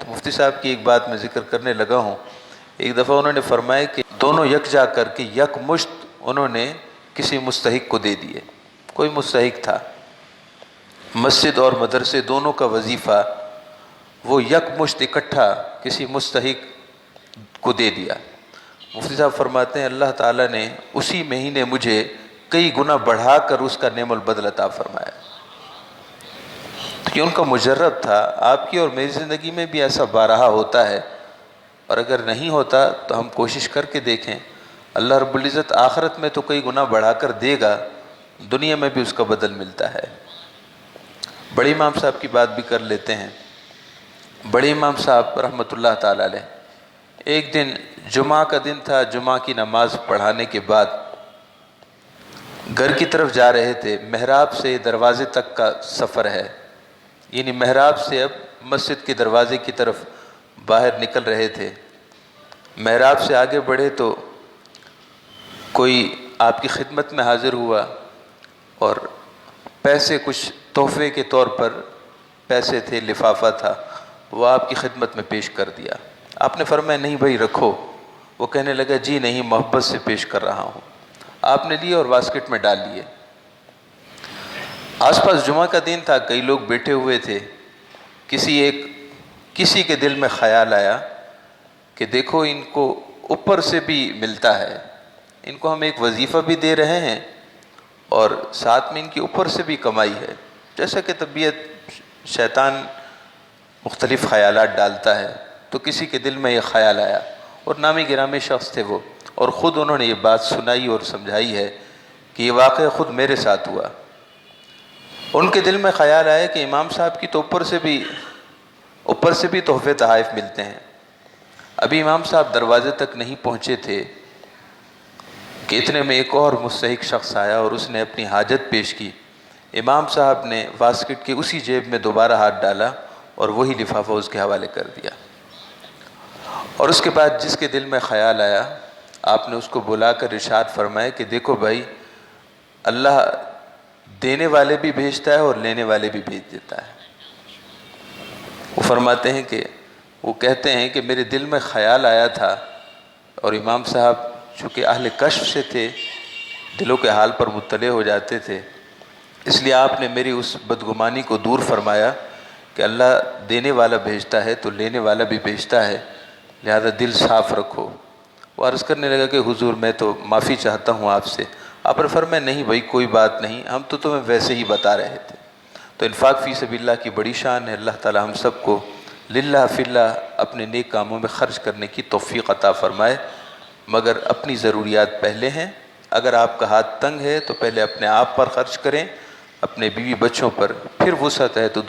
تو مفتی صاحب کی ایک بات میں ذکر کرنے لگا ہوں. ایک دفعہ انہوں نے فرمایا کہ دونوں یکجا کر کے یک مشت انہوں نے کسی مستحق کو دے دیے. کوئی مستحق تھا، مسجد اور مدرسے دونوں کا وظیفہ وہ یک مشت اکٹھا کسی مستحق کو دے دیا. مفتی صاحب فرماتے ہیں اللہ تعالیٰ نے اسی مہینے مجھے کئی گنا بڑھا کر اس کا نعم البدل عطا فرمایا. کہ ان کا مجرب تھا. آپ کی اور میری زندگی میں بھی ایسا بارہا ہوتا ہے، اور اگر نہیں ہوتا تو ہم کوشش کر کے دیکھیں. اللہ رب العزت آخرت میں تو کئی گنا بڑھا کر دے گا، دنیا میں بھی اس کا بدل ملتا ہے. بڑے امام صاحب کی بات بھی کر لیتے ہیں. بڑے امام صاحب رحمۃ اللہ تعالی علیہ ایک دن جمعہ کا دن تھا، جمعہ کی نماز پڑھانے کے بعد گھر کی طرف جا رہے تھے. محراب سے دروازے تک کا سفر ہے، یعنی محراب سے اب مسجد کے دروازے کی طرف باہر نکل رہے تھے. محراب سے آگے بڑھے تو کوئی آپ کی خدمت میں حاضر ہوا اور پیسے کچھ تحفے کے طور پر پیسے تھے، لفافہ تھا، وہ آپ کی خدمت میں پیش کر دیا. آپ نے فرمایا نہیں بھائی رکھو. وہ کہنے لگا جی نہیں، محبت سے پیش کر رہا ہوں. آپ نے لیے اور باسکٹ میں ڈال لیے. آس پاس جمعہ کا دن تھا، کئی لوگ بیٹھے ہوئے تھے. کسی کے دل میں خیال آیا کہ دیکھو ان کو اوپر سے بھی ملتا ہے، ان کو ہم ایک وظیفہ بھی دے رہے ہیں اور ساتھ میں ان کی اوپر سے بھی کمائی ہے. جیسا کہ طبیعت شیطان مختلف خیالات ڈالتا ہے، تو کسی کے دل میں یہ خیال آیا، اور نامی گرامی شخص تھے وہ، اور خود انہوں نے یہ بات سنائی اور سمجھائی ہے کہ یہ واقعہ خود میرے ساتھ ہوا. ان کے دل میں خیال آیا کہ امام صاحب کی تو اوپر سے بھی تحفے تحائف ملتے ہیں. ابھی امام صاحب دروازے تک نہیں پہنچے تھے کہ اتنے میں ایک اور مستحق شخص آیا اور اس نے اپنی حاجت پیش کی. امام صاحب نے باسکٹ کے اسی جیب میں دوبارہ ہاتھ ڈالا اور وہی لفافہ اس کے حوالے کر دیا. اور اس کے بعد جس کے دل میں خیال آیا آپ نے اس کو بلا کر ارشاد فرمایا کہ دیکھو بھائی، اللہ دینے والے بھی بھیجتا ہے اور لینے والے بھی بھیج دیتا ہے. وہ فرماتے ہیں کہ وہ کہتے ہیں کہ میرے دل میں خیال آیا تھا، اور امام صاحب چونکہ اہل کشف سے تھے، دلوں کے حال پر مطلع ہو جاتے تھے، اس لیے آپ نے میری اس بدگمانی کو دور فرمایا کہ اللہ دینے والا بھیجتا ہے تو لینے والا بھی بھیجتا ہے، لہذا دل صاف رکھو. وہ عرض کرنے لگا کہ حضور میں تو معافی چاہتا ہوں آپ سے. آپ نے فرمایا نہیں بھائی کوئی بات نہیں، ہم تو تمہیں ویسے ہی بتا رہے تھے. تو انفاق فی سبیل اللہ کی بڑی شان ہے. اللہ تعالی ہم سب کو للہ فی اللہ اپنے نیک کاموں میں خرچ کرنے کی توفیق عطا فرمائے، مگر اپنی ضروریات پہلے ہیں. اگر آپ کا ہاتھ تنگ ہے تو پہلے اپنے آپ پر خرچ کریں، اپنے بیوی بچوں پر، پھر وسعت ہے تو